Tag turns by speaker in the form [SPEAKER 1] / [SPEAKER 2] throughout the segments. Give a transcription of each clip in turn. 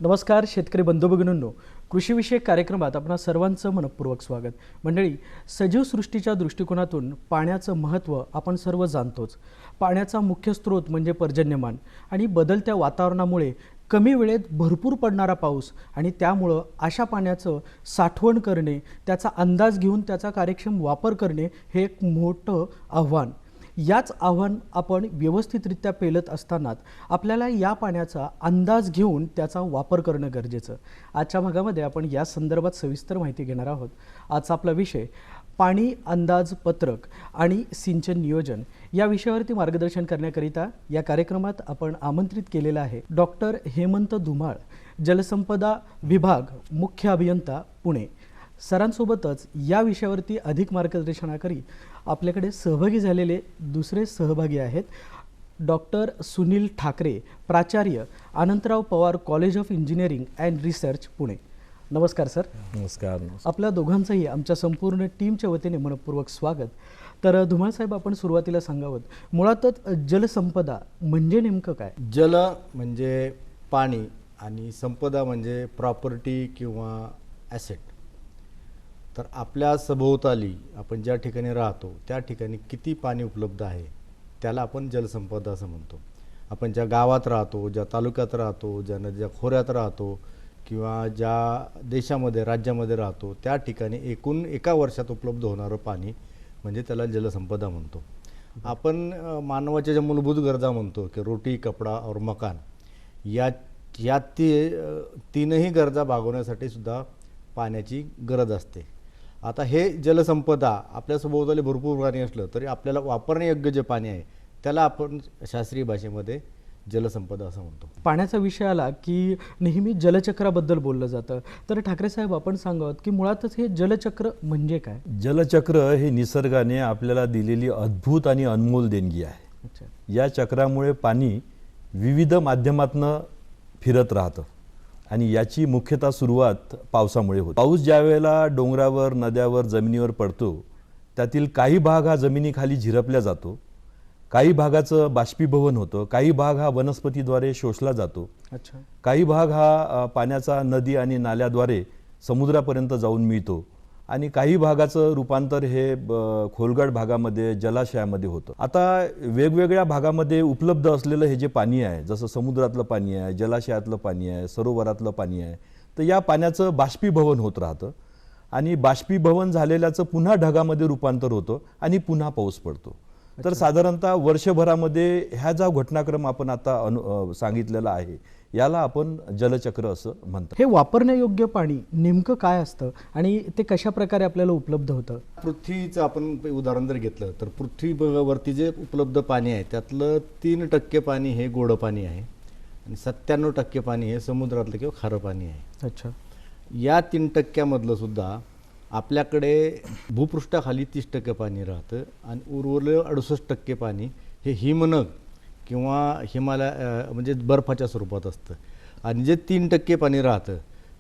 [SPEAKER 1] नमस्कार शेतकरी बंधू भगिनींनो, कृषीविषयक कार्यक्रमात आपणा सर्वांचं मनपूर्वक स्वागत। मंडळी, सजीव सृष्टीच्या दृष्टिकोनातून पाण्याचं महत्त्व आपण सर्व जाणतोच। पाण्याचा मुख्य स्रोत म्हणजे पर्जन्यमान आणि बदलत्या वातावरणामुळे कमी वेळेत भरपूर पडणारा पाऊस आणि त्यामुळे अशा पाण्याचं साठवण करणे, त्याचा अंदाज घेऊन त्याचा कार्यक्षम वापर करणे हे एक मोठं आव्हान। याच आव्हान आपण व्यवस्थितरित्या पेलत असतानाच आपल्याला या पाण्याचा अंदाज घेऊन त्याचा वापर करणं गरजेचं। आजच्या भागामध्ये आपण या संदर्भात सविस्तर माहिती घेणार आहोत। आजचा आपला विषय पाणी अंदाजपत्रक आणि सिंचन नियोजन या विषयावरती मार्गदर्शन करण्याकरिता या कार्यक्रमात आपण आमंत्रित केलेला आहे डॉक्टर हेमंत धुमाळ, जलसंपदा विभाग मुख्य अभियंता पुणे। सरांसोबतच या विषयावरती अधिक मार्गदर्शनाकरी आपल्याकडे सहभागी झालेले दुसरे सहभागी आहेत डॉक्टर सुनील ठाकरे, प्राचार्य Anantrao Pawar college of engineering and research Pune. नमस्कार सर।
[SPEAKER 2] नमस्कार।
[SPEAKER 1] आपल्या दोघांचंही आमच्या संपूर्ण टीमच्या वतीने मनपूर्वक स्वागत। तर धुमाळ साहेब, आपण सुरुवातीला सांगावं, मुळातच जलसंपदा म्हणजे नेमकं काय?
[SPEAKER 2] जल म्हणजे पाणी आणि संपदा म्हणजे प्रॉपर्टी किंवा ॲसेट। तर आपल्या सभोवताली आपण ज्या ठिकाणी राहतो त्या ठिकाणी किती पाणी उपलब्ध आहे त्याला आपण जलसंपदा असं म्हणतो। आपण ज्या गावात राहतो, ज्या तालुक्यात राहतो, ज्या नद्या खोऱ्यात राहतो किंवा ज्या देशामध्ये राज्यामध्ये राहतो त्या ठिकाणी एकूण एका वर्षात उपलब्ध होणारं पाणी म्हणजे त्याला जलसंपदा म्हणतो। आपण मानवाच्या ज्या मूलभूत गरजा म्हणतो की रोटी, कपडा और मकान, या तीनही गरजा भागवण्यासाठी सुद्धा पाण्याची गरज असते। आता हे जलसंपदा आपल्या सभोवताली भरपूर पाणी असलं तरी आपल्याला वापरण्यायोग्य जे पाणी आहे त्याला आपण शास्त्रीय भाषेमध्ये जलसंपदा असं म्हणतो।
[SPEAKER 1] पाण्याचा विषय आला की नेहमी जलचक्राबद्दल बोललं जातं, तर ठाकरे साहेब आपण सांगावत की मुळातच हे जलचक्र म्हणजे काय?
[SPEAKER 3] जलचक्र हे निसर्गाने आपल्याला दिलेली अद्भुत आणि अनमोल देणगी आहे।
[SPEAKER 1] अच्छा।
[SPEAKER 3] या चक्रामुळे पाणी विविध माध्यमातनं फिरत राहतं आणि याची मुख्यतः सुरुवात पावसामुळे होते। पाऊस ज्या वेळेला डोंगरावर, नद्यावर, जमिनीवर पडतो त्यातील काही भाग हा जमिनीखाली झिरपल्या जातो, काही भागाचं बाष्पीभवन होतं, काही भाग हा वनस्पतीद्वारे शोषला जातो।
[SPEAKER 1] अच्छा।
[SPEAKER 3] काही भाग हा पाण्याचा नदी आणि नाल्याद्वारे समुद्रापर्यंत जाऊन मिळतो आणि काही भागाचं रूपांतर हे खोलगट भागामध्ये, जलाशयामध्ये होतं। आता वेगवेगळ्या भागामध्ये उपलब्ध असलेलं हे जे पाणी आहे, जसं समुद्रातलं पाणी आहे, जलाशयातलं पाणी आहे, सरोवरातलं पाणी आहे, तर या पाण्याचं बाष्पीभवन होत राहतं आणि बाष्पीभवन झालेल्याचं पुन्हा ढगामध्ये रूपांतर होतं आणि पुन्हा पाऊस पडतो। तर साधारणतः वर्षभरामध्ये ह्या जो घटनाक्रम आपण आता सांगितलेला आहे याला आपण जलचक्र असं म्हणतो।
[SPEAKER 1] हे वापरण्यायोग्य पाणी नेमकं काय असतं आणि ते कशा प्रकारे आपल्याला उपलब्ध होतं?
[SPEAKER 2] पृथ्वीचं आपण उदाहरण जर घेतलं तर पृथ्वीवरती जे उपलब्ध पाणी आहे त्यातलं 3% पाणी हे गोड पाणी आहे आणि 97% पाणी हे समुद्रातलं किंवा खारं पाणी आहे।
[SPEAKER 1] अच्छा।
[SPEAKER 2] या 3% मधलं सुद्धा आपल्याकडे भूपृष्ठाखाली 30% पाणी राहतं आणि उर्वरलेलं 68% पाणी हे हिमनग किंवा हिमालय म्हणजे बर्फाच्या स्वरूपात असतं आणि जे 3% पाणी राहतं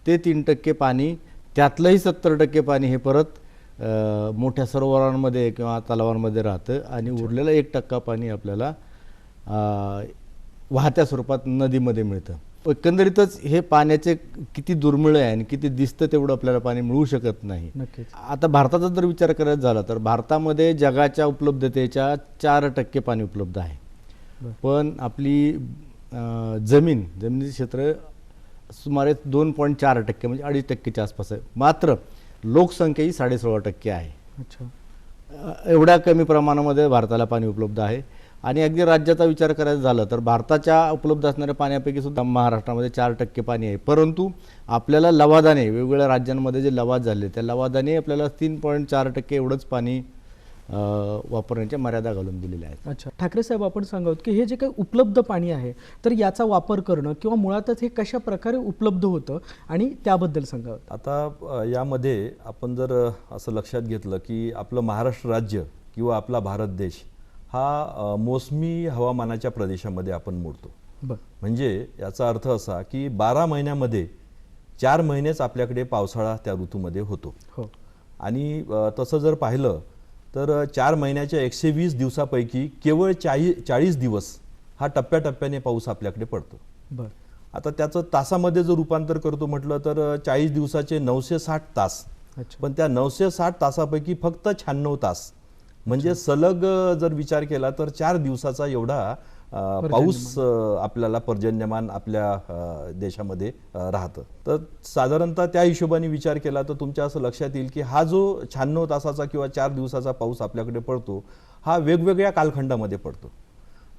[SPEAKER 2] ते 3% पाणी त्यातलंही 70% पाणी हे परत मोठ्या सरोवरांमध्ये किंवा तलावांमध्ये राहतं आणि उरलेलं 1% पाणी आपल्याला वाहत्या स्वरूपात नदीमध्ये मिळतं। एकंदरीतच हे पाण्याचे किती दुर्मिळ आहे आणि किती दिसतं तेवढं आपल्याला पाणी मिळू शकत नाही।
[SPEAKER 1] नक्कीच।
[SPEAKER 2] आता भारताचा जर विचार करायचा झाला तर भारतामध्ये जगाच्या उपलब्धतेच्या 4% पाणी उपलब्ध आहे, पण आपली जमिनीचे क्षेत्र सुमारे 2.4% म्हणजे 2.5% आसपास आहे, मात्र लोकसंख्या ही 16.5% आहे।
[SPEAKER 1] अच्छा।
[SPEAKER 2] एवढ्या कमी प्रमाणामध्ये भारताला पाणी उपलब्ध आहे आणि अगदी राज्याचा विचार करायचा झाला तर भारताच्या उपलब्ध असणाऱ्या पाण्यापैकी सुद्धा महाराष्ट्रामध्ये 4% पाणी आहे, परंतु आपल्याला लवादाने वेगवेगळ्या राज्यांमध्ये जे लवाद झाले त्या लवादाने आपल्याला 3.4% एवढंच पाणी वापरण्याच्या मर्यादा घालून दिलेल्या आहेत।
[SPEAKER 1] अच्छा। ठाकरे साहेब आपण सांगावत की हे जे काही उपलब्ध पाणी आहे तर याचा वापर करणं किंवा मुळातच हे कशा प्रकारे उपलब्ध होतं आणि त्याबद्दल सांगावत।
[SPEAKER 3] आता यामध्ये आपण जर असं लक्षात घेतलं की आपलं महाराष्ट्र राज्य किंवा आपला भारत देश हा मोसमी हवामानाच्या प्रदेशामध्ये आपण मोडतो। म्हणजे याचा अर्थ असा की 12 महिन्यामध्ये 4 महिनेच आपल्याकडे पावसाळा त्या ऋतूमध्ये होतो।
[SPEAKER 1] हो।
[SPEAKER 3] आणि तसं जर पाहिलं तर 4 महिन्याच्या 120 दिवसापैकी केवळ 40 दिवस हा टप्प्याटप्प्याने पाऊस आपल्याकडे पडतो। आता त्याचं तासामध्ये जर रूपांतर करतो म्हटलं तर 40 दिवसाचे 960 तास,
[SPEAKER 1] अच्छा.
[SPEAKER 3] पण त्या 960 तासापैकी फक्त 96 तास म्हणजे सलग जर विचार केला तर 4 दिवसाचा एवढा पाऊस आपल्याला पर्जन्यमान आपल्या देशामध्ये राहतं. तर साधारणतः त्या हिशोबाने विचार केला तर तुमच्या असं लक्षात येईल की हा जो 96 तासाचा किंवा 4 दिवसाचा पाऊस आपल्याकडे पडतो हा वेगवेगळ्या कालखंडामध्ये पडतो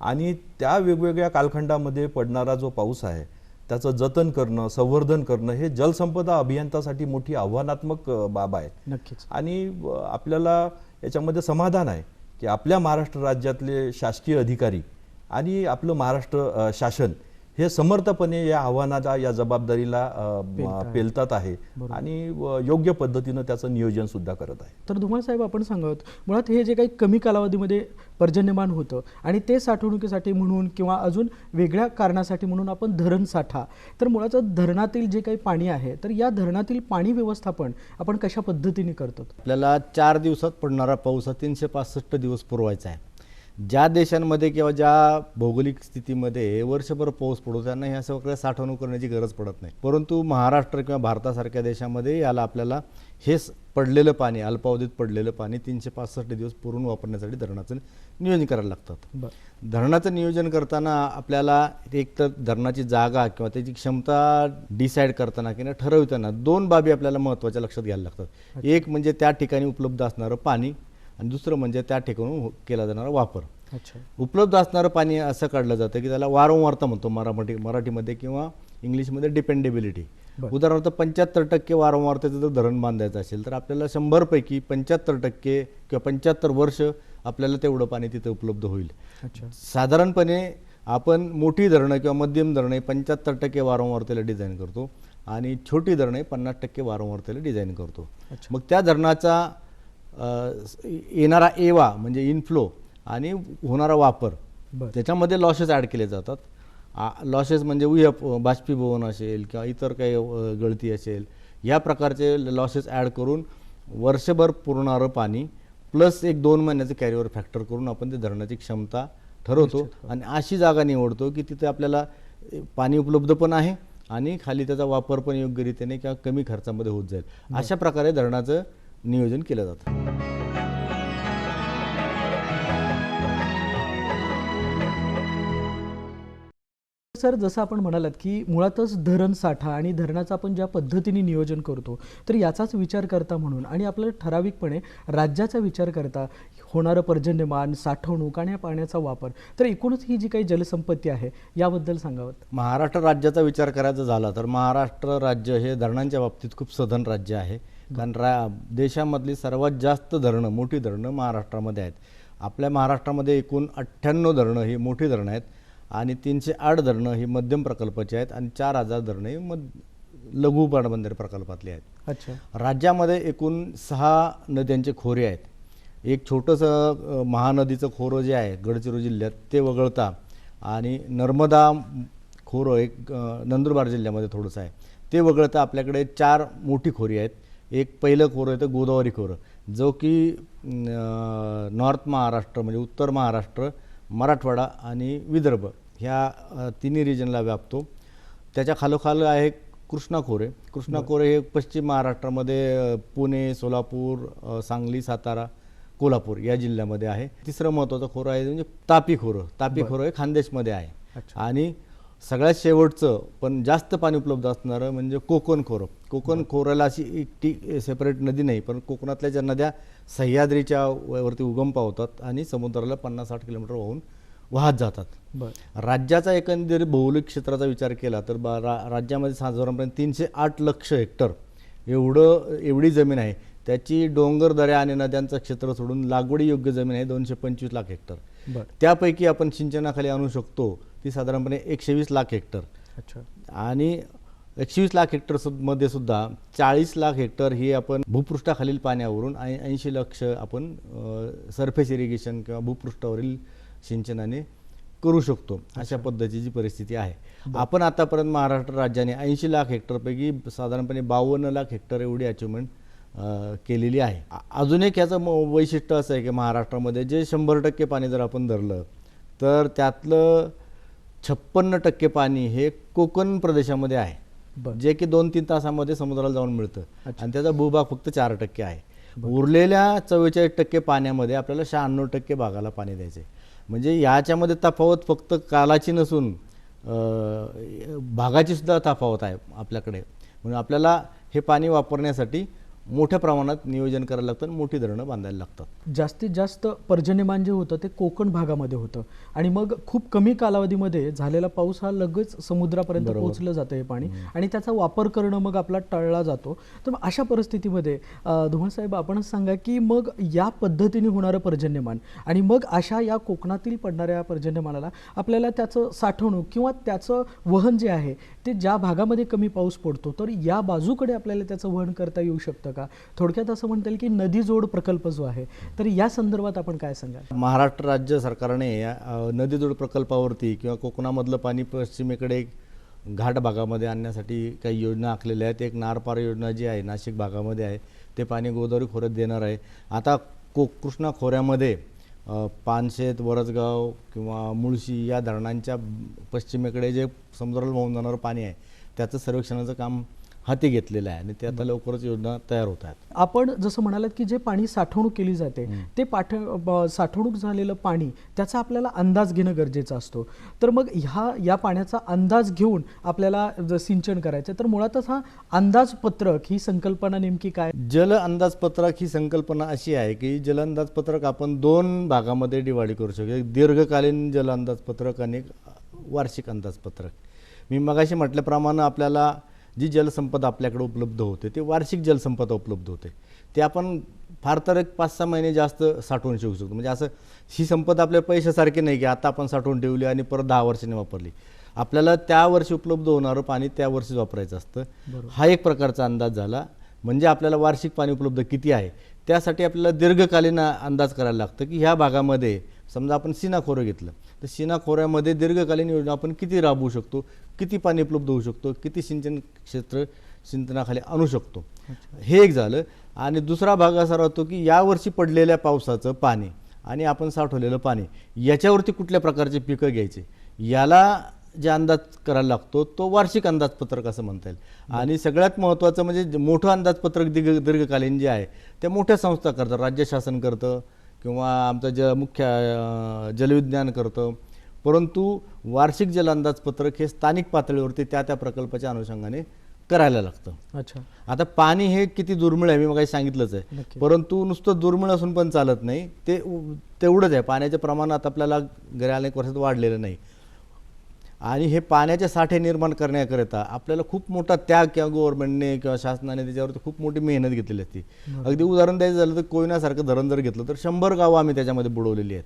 [SPEAKER 3] आणि त्या वेगवेगळ्या कालखंडामध्ये पडणारा जो पाऊस आहे त्याचं जतन करणं, संवर्धन करणं हे जलसंपदा अभियंतासाठी मोठी आव्हानात्मक बाब आहे.
[SPEAKER 1] नक्कीच.
[SPEAKER 3] आणि आपल्याला याच्यामध्ये समाधान आहे की आपल्या महाराष्ट्र राज्यातले शासकीय अधिकारी आणि आपलं महाराष्ट्र शासन हे समर्थपणे या आव्हानाला, या जबाबदारीला पेलतात आहे आणि योग्य पद्धतीनं त्याचं नियोजन सुद्धा करत आहे.
[SPEAKER 1] तर धुमाळ साहेब, आपण सांगत मुळात हे जे काही कमी कालावधीमध्ये पर्जन्यमान होतं आणि ते साठवणुकीसाठी म्हणून किंवा अजून वेगळ्या कारणासाठी म्हणून आपण धरण साठा, तर मुळात धरणातील जे काही पाणी आहे तर या धरणातील पाणी व्यवस्थापन आपण कशा पद्धतीने करतो?
[SPEAKER 2] आपल्याला 4 दिवसात पडणारा पाऊस हा 365 दिवस पुरवायचा आहे. ज्या देशांमध्ये किंवा ज्या भौगोलिक स्थितीमध्ये वर्षभर पाऊस पडतो त्यांना ह्या सगळ्या साठवणूक करण्याची गरज पडत नाही, परंतु महाराष्ट्र किंवा भारतासारख्या देशामध्ये याला आपल्याला हे पडलेलं पाणी, अल्पावधीत पडलेलं पाणी 365 दिवस पुरून वापरण्यासाठी धरणाचं नियोजन करायला लागतात. धरणाचं नियोजन करताना आपल्याला एक तर धरणाची जागा किंवा त्याची क्षमता डिसाईड करताना किंवा ठरवताना 2 बाबी आपल्याला महत्त्वाच्या लक्षात घ्यायला लागतात. एक म्हणजे त्या ठिकाणी उपलब्ध असणारं पाणी आणि दुसरं म्हणजे त्या ठिकाणून केला जाणारा वापर.
[SPEAKER 1] अच्छा.
[SPEAKER 2] उपलब्ध असणारं पाणी असं काढलं जातं की त्याला वारंवारता म्हणतो मराठीमध्ये किंवा इंग्लिशमध्ये डिपेंडेबिलिटी. उदाहरणार्थ 75% वारंवारतेचं जर धरण बांधायचं असेल तर आपल्याला 100 पैकी 75% किंवा 75 वर्ष आपल्याला तेवढं पाणी तिथे उपलब्ध होईल.
[SPEAKER 1] अच्छा.
[SPEAKER 2] साधारणपणे आपण मोठी धरणं किंवा मध्यम धरणं 75% वारंवारतेला डिझाईन करतो आणि छोटी धरणं 50% वारंवारतेला डिझाईन करतो. मग त्या धरणाचा येणारा एवा म्हणजे इनफ्लो आणि होणारा वापर त्याच्यामध्ये लॉसेस ॲड केले जातात. लॉसेस म्हणजे बाष्पीभवन असेल किंवा इतर काही गळती असेल या प्रकारचे लॉसेस ॲड करून वर्षभर पुरणारं पाणी प्लस एक 2 महिन्याचं कॅरीओव्हर फॅक्टर करून आपण ते धरणाची क्षमता ठरवतो आणि अशी जागा निवडतो की तिथे आपल्याला पाणी उपलब्ध पण आहे आणि खाली त्याचा वापर पण योग्यरीतीने किंवा कमी खर्चामध्ये होत जाईल. अशा प्रकारे धरणाचं नियोजन केलं जातं.
[SPEAKER 1] सर, जसं आपण म्हणालात की मुळातच धरण साठा आणि धरणाचं आपण ज्या पद्धतीने नियोजन करतो तर याचाच विचार करता म्हणून आणि आपलं ठराविकपणे राज्याचा विचार करता होणारं पर्जन्यमान, साठवणूक आणि पाण्याचा वापर, तर एकूणच ही जी काही जलसंपत्ती आहे याबद्दल सांगावं.
[SPEAKER 2] महाराष्ट्र राज्याचा विचार करायचा झाला तर महाराष्ट्र राज्य हे धरणांच्या बाबतीत खूप सधन राज्य आहे. कारण देशामधली सर्वात जास्त धरणं, मोठी धरणं महाराष्ट्रामध्ये आहेत. आपल्या महाराष्ट्रामध्ये एकूण 98 धरणं ही मोठी धरणं आहेत आणि 308 धरणं ही मध्यम प्रकल्पाची आहेत आणि 4000 धरणं ही लघु पाटबंधारे प्रकल्पातली आहेत.
[SPEAKER 1] अच्छा.
[SPEAKER 2] राज्यामध्ये एकूण 6 नद्यांचे खोरे आहेत. एक छोटंसं महानदीचं खोरं जे आहे गडचिरोली जिल्ह्यात ते वगळता आणि नर्मदा खोरं एक नंदुरबार जिल्ह्यामध्ये थोडंसं आहे ते वगळता आपल्याकडे 4 मोठी खोरी आहेत. एक पहिलं खोरं येतं गोदावरी खोरं, जो की नॉर्थ महाराष्ट्र म्हणजे उत्तर महाराष्ट्र, मराठवाडा आणि विदर्भ ह्या तिन्ही रिजनला व्यापतो. त्याच्या खालोखाल आहे कृष्णा खोरे. कृष्णा खोरे हे पश्चिम महाराष्ट्रामध्ये पुणे, सोलापूर, सांगली, सातारा, कोल्हापूर या जिल्ह्यामध्ये आहे. तिसरं महत्त्वाचं खोरं आहे म्हणजे तापी खोरं. तापी खोरं हे खानदेशमध्ये आहे. आणि सगळ्यात शेवटचं पण जास्त पाणी उपलब्ध असणारं म्हणजे कोकण खोरं. कोकण खोऱ्याला अशी एक सेपरेट नदी नाही, पण कोकणातल्या ज्या नद्या सह्याद्रीच्या वरती उगम पावतात आणि समुद्राला 50-60 किलोमीटर वाहत जातात. राज्याचा एकंदरीत भौगोलिक क्षेत्राचा विचार केला तर राज्यामध्ये साधारणपणे 308 लक्ष हेक्टर एवढी जमीन आहे. त्याची डोंगर, दऱ्या आणि नद्यांचं क्षेत्र सोडून लागवडी योग्य जमीन आहे 225 लाख हेक्टर. त्यापैकी आपण सिंचनाखाली आणू शकतो ती साधारणपणे 120 लाख हेक्टर.
[SPEAKER 1] अच्छा.
[SPEAKER 2] आणि 120 लाख हेक्टर मध्ये सुद्धा 40 लाख हेक्टर ही आपण भूपृष्ठाखालील पाण्यावरून 80 लक्ष आपण सरफेस इरिगेशन किंवा भूपृष्ठावरील सिंचनाने करू शकतो. अशा पद्धतीची परिस्थिती आहे. आपण आतापर्यंत महाराष्ट्र राज्याने 80 लाख हेक्टरपैकी साधारणपणे 52 लाख हेक्टर एवढी अचिव्हमेंट केलेली आहे. अजून एक याचं वैशिष्ट्य असं आहे की महाराष्ट्रामध्ये जे 100% पाणी जर आपण धरलं तर त्यातलं 56% पाणी हे कोकण प्रदेशामध्ये आहे,
[SPEAKER 1] बरं.
[SPEAKER 2] जे की 2-3 तासामध्ये समुद्राला जाऊन मिळतं आणि त्याचा भूभाग फक्त 4% आहे. उरलेल्या 44% पाण्यामध्ये आपल्याला 96% भागाला पाणी द्यायचं आहे. म्हणजे याच्यामध्ये तफावत फक्त कालाची नसून भागाची सुद्धा तफावत आहे आपल्याकडे. म्हणून आपल्याला हे पाणी वापरण्यासाठी मोठ्या प्रमाणात नियोजन करायला लागतं आणि मोठी धरणं बांधायला लागतात.
[SPEAKER 1] जास्तीत जास्त पर्जन्यमान जे होतं ते कोकण भागामध्ये होतं आणि मग खूप कमी कालावधीमध्ये झालेला पाऊस हा लगेच समुद्रापर्यंत
[SPEAKER 2] बरोबर.
[SPEAKER 1] पोहोचलं जातं हे पाणी आणि त्याचा वापर करणं मग आपला टळला जातो. तर मग अशा परिस्थितीमध्ये धुमाळ साहेब आपणच सांगा की मग या पद्धतीने होणारं पर्जन्यमान आणि मग अशा या कोकणातील पडणाऱ्या पर्जन्यमानाला आपल्याला त्याचं साठवणूक किंवा त्याचं वहन जे आहे ते ज्या भागामध्ये कमी पाऊस पडतो तर या बाजूकडे आपल्याला त्याचं वहन करता येऊ शकतं का? थोडक्यात असं म्हणता येईल की नदी जोड प्रकल्प जो आहे तर या संदर्भात आपण काय सांगाल?
[SPEAKER 2] महाराष्ट्र राज्य सरकारने नदीजोड प्रकल्पावरती किंवा कोकणामधलं पाणी पश्चिमेकडे घाट भागामध्ये आणण्यासाठी काही योजना आखलेल्या आहेत. एक नारपार योजना जी आहे नाशिक भागामध्ये आहे, ते पाणी गोदावरी खोऱ्यात देणार आहे. आता कृष्णा खोऱ्यामध्ये पानशेत, वरसगाव किंवा मुळशी या धरणांच्या पश्चिमेकडे जे समुद्राला वाहून जाणारं पाणी आहे त्याचं सर्वेक्षणाचं काम हाती घेतलेलं आहे आणि ते आता लवकरच योजना तयार होत आहेत.
[SPEAKER 1] आपण जसं म्हणालात की जे पाणी साठवणूक केली जाते ते साठवणूक झालेलं पाणी त्याचा आपल्याला अंदाज घेणं गरजेचं असतो. तर मग या पाण्याचा अंदाज घेऊन आपल्याला सिंचन करायचं तर मुळातच हा अंदाजपत्रक ही संकल्पना नेमकी काय?
[SPEAKER 2] जल अंदाजपत्रक ही संकल्पना अशी आहे की जल अंदाजपत्रक आपण 2 भागामध्ये डिवाइड करू शकतो. एक दीर्घकालीन जल अंदाजपत्रक आणि एक वार्षिक अंदाजपत्रक. मी मगाशी म्हटल्याप्रमाणे आपल्याला जी जलसंपदा आपल्याकडे उपलब्ध होते ते वार्षिक जलसंपदा उपलब्ध होते. ते आपण फार तर एक 5-6 महिने जास्त साठवून ठेवू शकतो. म्हणजे असं ही संपदा आपल्या पैशासारखी नाही की आता आपण साठवून ठेवली आणि परत 10 वर्षांनी वापरली. आपल्याला त्या वर्षी उपलब्ध होणारं पाणी त्या वर्षीच वापरायचं असतं. हा एक प्रकारचा अंदाज झाला. म्हणजे आपल्याला वार्षिक पाणी उपलब्ध किती आहे त्यासाठी आपल्याला दीर्घकालीन अंदाज करायला लागतं की ह्या भागामध्ये समजा आपण सीना खोरं घेतलं तर सीना खोऱ्यामध्ये दीर्घकालीन योजना आपण किती राबवू शकतो, किती पाणी उपलब्ध होऊ शकतो, किती सिंचन क्षेत्र सिंचनाखाली आणू शकतो, हे एक झालं. आणि दुसरा भाग असा राहतो की यावर्षी पडलेल्या पावसाचं पाणी आणि आपण साठवलेलं पाणी याच्यावरती कुठल्या प्रकारचे पिकं घ्यायचे याला जे अंदाज करायला लागतो तो वार्षिक अंदाजपत्रक असं म्हणता येईल. आणि सगळ्यात महत्त्वाचं म्हणजे मोठं अंदाजपत्रक दीर्घकालीन जे आहे त्या मोठ्या संस्था करतात. राज्य शासन करतं किंवा आमचं मुख्य जलविज्ञान करतं. परंतु वार्षिक जल अंदाजपत्रक हे स्थानिक पातळीवरती त्या प्रकल्पाच्या अनुषंगाने करायला लागतं.
[SPEAKER 1] अच्छा.
[SPEAKER 2] आता पाणी हे किती दुर्मिळ आहे मी मगाशी सांगितलंच आहे, परंतु नुसतं दुर्मिळ असून पण चालत नाही. ते तेवढंच आहे. पाण्याच्या प्रमाणात आपल्याला गेल्या अनेक वर्षात वाढलेलं नाही. आणि हे पाण्याचे साठे निर्माण करण्याकरिता आपल्याला खूप मोठा त्याग किंवा गव्हर्नमेंटने किंवा शासनाने त्याच्यावरती खूप मोठी मेहनत घेतलेली असते. अगदी उदाहरण द्यायचं झालं तर कोयनासारखं धरण जर घेतलं तर 100 गावं आम्ही त्याच्यामध्ये बुडवलेली आहेत.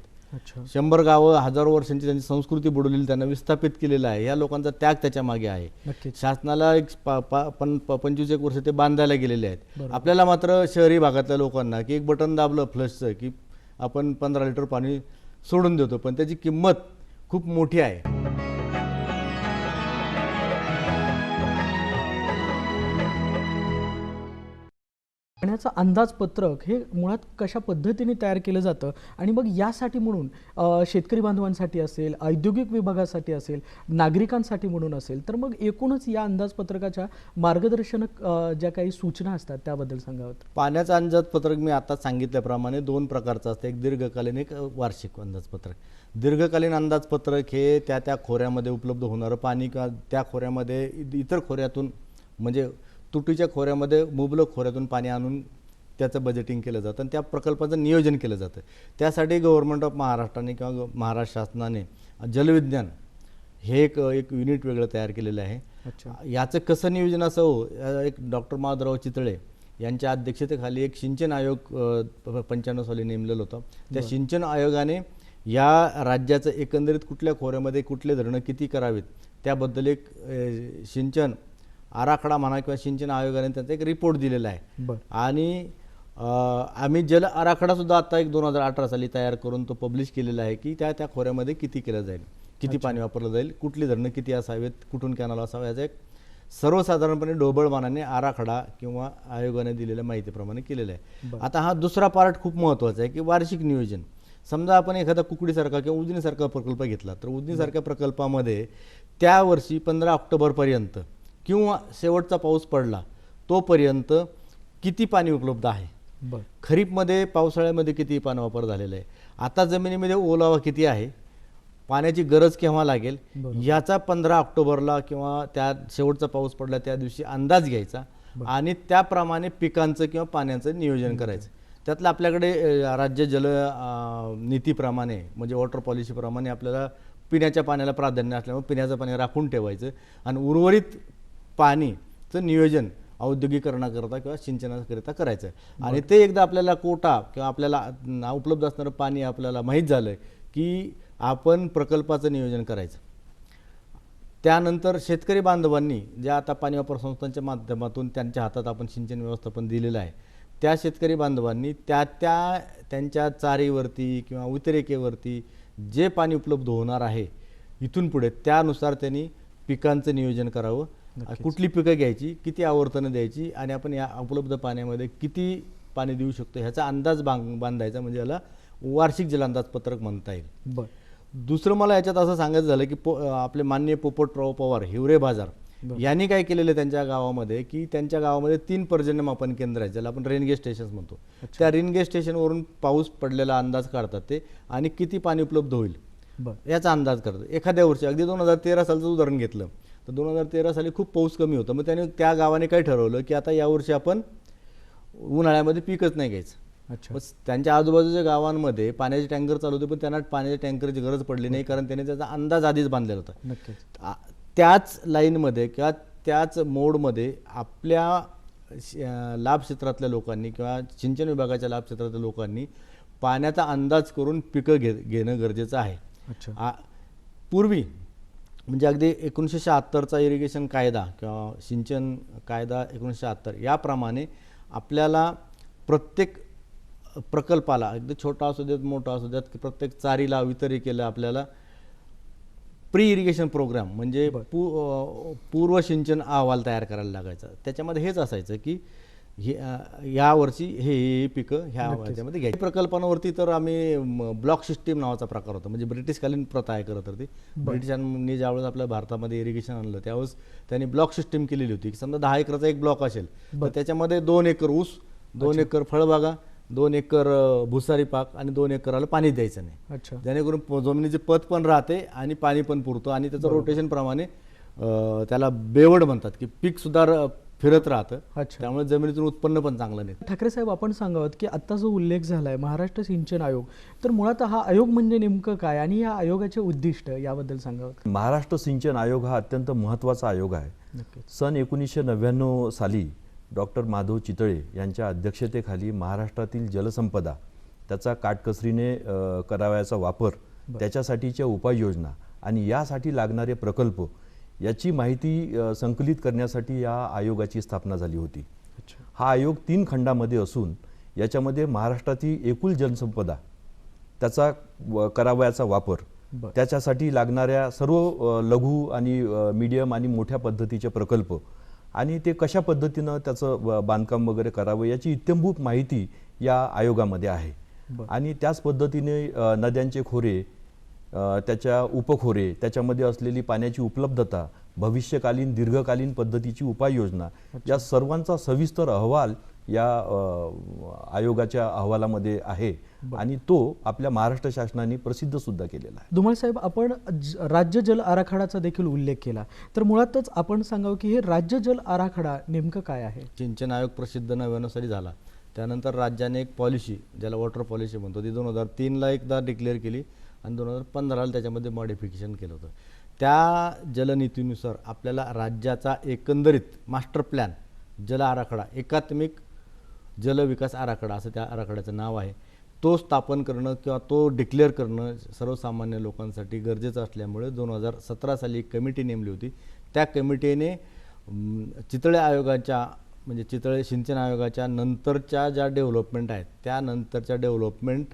[SPEAKER 2] 100 गावं हजारो वर्षांची त्यांची संस्कृती बुडवलेली, त्यांना विस्थापित केलेलं आहे. या लोकांचा त्याग त्याच्या मागे आहे. शासनाला एक 25 वर्ष ते बांधायला गेलेले आहेत. आपल्याला मात्र शहरी भागातल्या लोकांना की एक बटन दाबलं फ्लशचं की आपण 15 लिटर पाणी सोडून देतो, पण त्याची किंमत खूप मोठी आहे.
[SPEAKER 1] पाण्याचं अंदाजपत्रक हे मुळात कशा पद्धतीने तयार केलं जातं आणि मग यासाठी म्हणून शेतकरी बांधवांसाठी असेल, औद्योगिक विभागासाठी असेल, नागरिकांसाठी म्हणून असेल, तर मग एकूणच या अंदाजपत्रकाच्या मार्गदर्शक ज्या काही सूचना असतात त्याबद्दल सांगावं.
[SPEAKER 2] पाण्याचं अंदाजपत्रक मी आता सांगितल्याप्रमाणे 2 प्रकारचं असतं, एक दीर्घकालीन एक वार्षिक अंदाजपत्रक. दीर्घकालीन अंदाजपत्रक हे त्या खोऱ्यामध्ये उपलब्ध होणारं पाणी किंवा त्या खोऱ्यामध्ये इतर खोऱ्यातून म्हणजे तुटीच्या खोऱ्यामध्ये मुबलक खोऱ्यातून पाणी आणून त्याचं बजेटिंग केलं जातं आणि त्या प्रकल्पाचं नियोजन केलं जातं. त्यासाठी गव्हर्नमेंट ऑफ महाराष्ट्राने किंवा महाराष्ट्र शासनाने जलविज्ञान हे एक युनिट वेगळं तयार केलेलं आहे. याचं कसं नियोजन असावं, एक डॉक्टर माधवराव चितळे यांच्या अध्यक्षतेखाली एक सिंचन आयोग 95 साली नेमलेलं होतं. त्या सिंचन आयोगाने या राज्याचं एकंदरीत कुठल्या खोऱ्यामध्ये कुठले धरणं किती करावेत त्याबद्दल एक सिंचन आराखडा म्हणा किंवा सिंचन आयोगाने त्यांचा एक रिपोर्ट दिलेला आहे. आणि आम्ही जल आराखडा सुद्धा आता एक 2018 साली तयार करून तो पब्लिश केलेला आहे की त्या खोऱ्यामध्ये किती केलं जाईल, किती पाणी वापरलं जाईल, कुठली धरणं किती असावेत, कुठून कॅनल असावं, याचा एक सर्वसाधारणपणे ढोबळमानाने आराखडा किंवा आयोगाने दिलेल्या माहितीप्रमाणे केलेला आहे. आता हा दुसरा पार्ट खूप महत्त्वाचा आहे की वार्षिक नियोजन. समजा आपण एखादा कुकडीसारखा किंवा उजनीसारखा प्रकल्प घेतला तर उजनीसारख्या प्रकल्पामध्ये त्या वर्षी 15 ऑक्टोबरपर्यंत किंवा शेवटचा पाऊस पडला तोपर्यंत किती पाणी उपलब्ध आहे,
[SPEAKER 1] बरं.
[SPEAKER 2] खरीपमध्ये पावसाळ्यामध्ये किती पाणी वापर झालेला आहे, आता जमिनीमध्ये ओलावा किती आहे, पाण्याची गरज केव्हा लागेल, याचा 15 ऑक्टोबरला किंवा त्या शेवटचा पाऊस पडला त्या दिवशी अंदाज घ्यायचा आणि त्याप्रमाणे पिकांचं किंवा पाण्याचं नियोजन करायचं. त्यातलं आपल्याकडे राज्य जल नीतीप्रमाणे म्हणजे वॉटर पॉलिसीप्रमाणे आपल्याला पिण्याच्या पाण्याला प्राधान्य असल्यामुळे पिण्याचं पाणी राखून ठेवायचं आणि उर्वरित पाणीचं नियोजन औद्योगिकरणाकरता किंवा सिंचनाकरिता करायचं. आणि ते एकदा आपल्याला कोटा किंवा आपल्याला उपलब्ध असणारं पाणी आपल्याला माहीत झालं की आपण प्रकल्पाचं नियोजन करायचं. त्यानंतर शेतकरी बांधवांनी ज्या आता पाणी वापर संस्थांच्या माध्यमातून त्यांच्या हातात आपण सिंचन व्यवस्थापन दिलेलं आहे, त्या शेतकरी बांधवांनी त्यांच्या चारीवरती किंवा वितरिकेवरती जे पाणी उपलब्ध होणार आहे इथून पुढे त्यानुसार त्यांनी पिकांचं नियोजन करावं. कुठली पिकं घ्यायची, किती आवर्तनं द्यायची आणि आपण या उपलब्ध पाण्यामध्ये किती पाणी देऊ शकतो ह्याचा अंदाज बांधायचा, म्हणजे याला वार्षिक जल अंदाजपत्रक म्हणता येईल.
[SPEAKER 1] बरं.
[SPEAKER 2] दुसरं मला याच्यात असं सांगायचं झालं की आपले माननीय पोपटराव पवार हिवरे बाजार यांनी काय केलेलं त्यांच्या गावामध्ये की त्यांच्या गावामध्ये 3 पर्जन्यमापन केंद्र आहेत, ज्याला आपण रेनगेज स्टेशन्स म्हणतो. त्या रेनगेज स्टेशनवरून पाऊस पडलेला अंदाज काढतात ते आणि किती पाणी उपलब्ध होईल याचा अंदाज करतात. एखाद्या वर्षी अगदी 2013 सालचं उदाहरण घेतलं तर 2013 साली खूप पाऊस कमी होता, मग त्याने त्या गावाने काय ठरवलं की आता यावर्षी आपण उन्हाळ्यामध्ये पीकच नाही घ्यायचं. बस त्यांच्या आजूबाजूच्या गावांमध्ये पाण्याचे टँकर चालू होते पण त्यांना पाण्याच्या टँकरची गरज पडली नाही कारण त्याने त्याचा अंदाज आधीच बांधलेला होता. त्याच लाईनमध्ये किंवा त्याच मोडमध्ये आपल्या लाभ क्षेत्रातल्या लोकांनी किंवा सिंचन विभागाच्या लाभ क्षेत्रातल्या लोकांनी पाण्याचा अंदाज करून पिकं घेणं गरजेचं आहे. पूर्वी म्हणजे अगदी 1976चा इरिगेशन कायदा किंवा सिंचन कायदा 1976 याप्रमाणे आपल्याला प्रत्येक प्रकल्पाला अगदी छोटा असू देत मोठा असू देत प्रत्येक चारीला वितरिकेला आपल्याला प्री इरिगेशन प्रोग्राम म्हणजे पूर्व सिंचन अहवाल तयार करायला लागायचा. त्याच्यामध्ये हेच असायचं की या वर्षी हे पिकं ह्या ह्याच्यामध्ये घ्यायची. प्रकल्पांवरती तर आम्ही ब्लॉक सिस्टीम नावाचा प्रकार होता, म्हणजे ब्रिटिशकालीन प्रथा आहे खरं तर ती. ब्रिटिशांनी ज्यावेळेस आपल्या भारतामध्ये इरिगेशन आणलं त्यावेळेस त्यांनी ब्लॉक सिस्टीम केलेली होती. समजा 10 एकरचा एक ब्लॉक असेल तर त्याच्यामध्ये 2 एकर ऊस, 2 एकर फळबागा, 2 एकर भुसारी पाक आणि 2 एकराला पाणी द्यायचं नाही, जेणेकरून जमिनीचे पत पण राहते आणि पाणी पण पुरतं आणि त्याचं रोटेशन प्रमाणे त्याला बेवड म्हणतात की पीक सुद्धा फिरत राहतं, त्यामुळे जमिनीतून उत्पन्न पण चांगलं नाही.
[SPEAKER 1] ठाकरे साहेब, आपण सांगावं की आता जो उल्लेख झालाय महाराष्ट्र सिंचन आयोग, तर मुळात हा आयोग म्हणजे नेमकं काय आणि या आयोगाचे उद्दिष्ट याबद्दल सांगावं.
[SPEAKER 3] महाराष्ट्र सिंचन आयोग हा अत्यंत महत्त्वाचा आयोग आहे. सन 1999 साली डॉक्टर माधव चितळे यांच्या अध्यक्षतेखाली महाराष्ट्रातील जलसंपदा, त्याचा काटकसरीने करावयाचा वापर, त्याच्यासाठीच्या उपाययोजना आणि यासाठी लागणारे प्रकल्प याची माहिती संकलित करण्यासाठी या आयोगाची स्थापना झाली होती. हा आयोग 3 खंडामध्ये असून याच्यामध्ये महाराष्ट्रातील एकूण जलसंपदा, त्याचा करावयाचा वापर, त्याच्यासाठी लागणाऱ्या सर्व लघु आणि मीडियम आणि मोठ्या पद्धतीचे प्रकल्प आणि ते कशा पद्धतीनं त्याचं बांधकाम वगैरे करावं याची इत्थंभूत माहिती या आयोगामध्ये आहे. आणि त्याच पद्धतीने नद्यांचे खोरे, त्याच्या उपखोरे, त्याच्यामध्ये असलेली पाण्याची उपलब्धता, भविष्यकालीन दीर्घकालीन पद्धतीची उपाययोजना, या सर्वांचा सविस्तर अहवाल या आयोगाच्या अहवालामध्ये आहे आणि तो आपल्या महाराष्ट्र शासनाने प्रसिद्ध सुद्धा केलेला आहे.
[SPEAKER 1] धुमाळ साहेब, आपण राज्य जल आराखड्याचा देखील उल्लेख केला, तर मुळातच आपण सांगावं की हे राज्य जल आराखडा नेमकं काय आहे.
[SPEAKER 2] सिंचन आयोग प्रसिद्ध 99 साली झाला, त्यानंतर राज्याने एक पॉलिसी ज्याला वॉटर पॉलिसी म्हणतो ती 2003ला एकदा डिक्लेअर केली आणि 2015ला त्याच्यामध्ये मॉडिफिकेशन केलं होतं. त्या जलनीतीनुसार आपल्याला राज्याचा एकंदरीत मास्टर प्लॅन, जल आराखडा, एकात्मिक जल विकास आराखडा असं त्या आराखड्याचं नाव आहे, तो स्थापन करणं किंवा तो डिक्लेअर करणं सर्वसामान्य लोकांसाठी गरजेचं असल्यामुळे 2017 साली एक कमिटी नेमली होती. त्या कमिटीने चितळे आयोगाच्या म्हणजे चितळे सिंचन आयोगाच्या नंतरच्या ज्या डेव्हलपमेंट आहेत त्यानंतरच्या डेव्हलपमेंट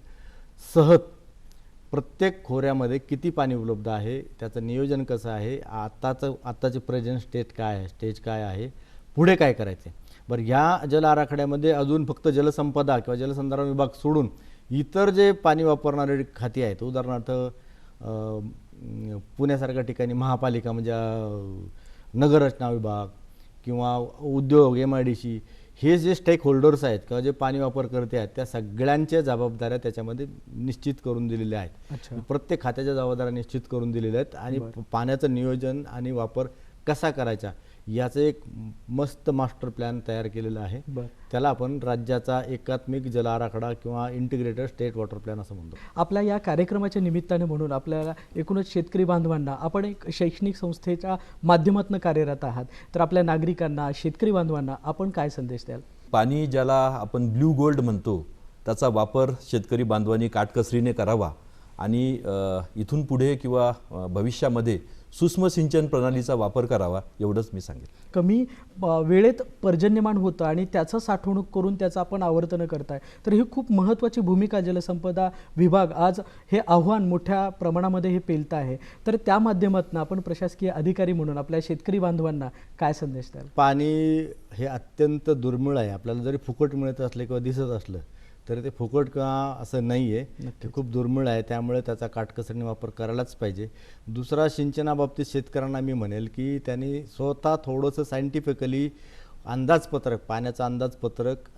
[SPEAKER 2] प्रत्येक खोऱ्यामध्ये किती पाणी उपलब्ध आहे, त्याचं नियोजन कसं आहे, आत्ताचे प्रेझेंट स्टेज काय आहे, पुढे काय करायचं. बरं, ह्या जल आराखड्यामध्ये अजून फक्त जलसंपदा किंवा जलसंधारण विभाग सोडून इतर जे पाणी वापरणारे खाती आहेत, उदाहरणार्थ पुण्यासारख्या ठिकाणी महापालिका म्हणजे नगररचना विभाग किंवा उद्योग MIDC, हे जे स्टेक होल्डर्स आहेत किंवा जे पाणी वापरकर्ते आहेत, त्या सगळ्यांच्या जबाबदाऱ्या त्याच्यामध्ये निश्चित करून दिलेल्या आहेत.
[SPEAKER 1] अच्छा.
[SPEAKER 2] प्रत्येक खात्याच्या जबाबदाऱ्या निश्चित करून दिलेल्या आहेत आणि पाण्याचं नियोजन आणि वापर कसा करायचा याचं एक मस्त मास्टर प्लॅन तयार केलेला आहे.
[SPEAKER 1] बरं.
[SPEAKER 2] त्याला आपण राज्याचा एकात्मिक जल आराखडा किंवा इंटिग्रेटेड स्टेट वॉटर प्लॅन असं म्हणतो.
[SPEAKER 1] आपल्या या कार्यक्रमाच्या निमित्ताने म्हणून आपल्याला एकूणच शेतकरी बांधवांना, आपण एक शैक्षणिक संस्थेच्या माध्यमातून कार्यरत आहात, तर आपल्या नागरिकांना, शेतकरी बांधवांना आपण काय संदेश द्याल?
[SPEAKER 3] पाणी ज्याला आपण ब्ल्यू गोल्ड म्हणतो, त्याचा वापर शेतकरी बांधवांनी काटकसरीने करावा आणि इथून पुढे किंवा भविष्यामध्ये सूक्ष्म सिंचन प्रणालीचा वापर करावा, एवढंच मी सांगेन.
[SPEAKER 1] कमी वेळेत पर्जन्यमान होतं आणि त्याचं साठवणूक करून त्याचं आपण आवर्तन करताय, तर ही खूप महत्त्वाची भूमिका जलसंपदा विभाग आज हे आव्हान मोठ्या प्रमाणामध्ये हे पेलत आहे. तर त्या माध्यमातून आपण प्रशासकीय अधिकारी म्हणून आपल्या शेतकरी बांधवांना काय संदेश द्याल?
[SPEAKER 2] पाणी हे अत्यंत दुर्मिळ आहे. आपल्याला जरी फुकट मिळत असले किंवा दिसत असलं तरी ते फुकट किंवा असं नाही आहे, ते खूप दुर्मिळ आहे. त्यामुळे त्याचा काटकसरीने वापर करायलाच पाहिजे. दुसरा, सिंचनाबाबतीत शेतकऱ्यांना मी म्हणेल की त्यांनी स्वतः थोडंसं सायंटिफिकली अंदाजपत्रक, पाण्याचं अंदाजपत्रक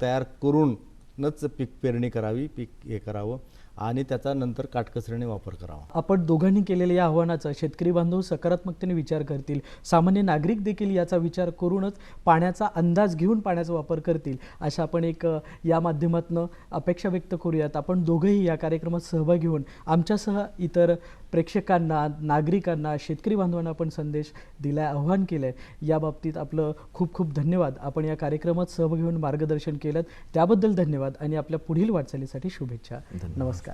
[SPEAKER 2] तयार करूनच पीक पेरणी करावी, पीक हे करावं आणि त्याचा नंतर काटकसरीने वापर करावा.
[SPEAKER 1] आपण दोघांनी केलेल्या या आव्हानाचा शेतकरी बांधव सकारात्मकतेने विचार करतील, सामान्य नागरिक देखील याचा विचार करूनच पाण्याचा अंदाज घेऊन पाण्याचा वापर करतील, अशा आपण एक या माध्यमातून अपेक्षा व्यक्त करूयात. आपण दोघंही या कार्यक्रमात सहभागी होऊन आमच्यासह इतर प्रेक्षकांना, नागरिकांना, शेतकरी बांधवांना आपण संदेश दिलाय, आव्हान केलंय. या बाबतीत आपलं खूप खूप धन्यवाद. आपण या कार्यक्रमात सहभागी होऊन मार्गदर्शन केलं त्याबद्दल धन्यवाद आणि आपल्या पुढील वाटचालीसाठी शुभेच्छा. नमस्कार.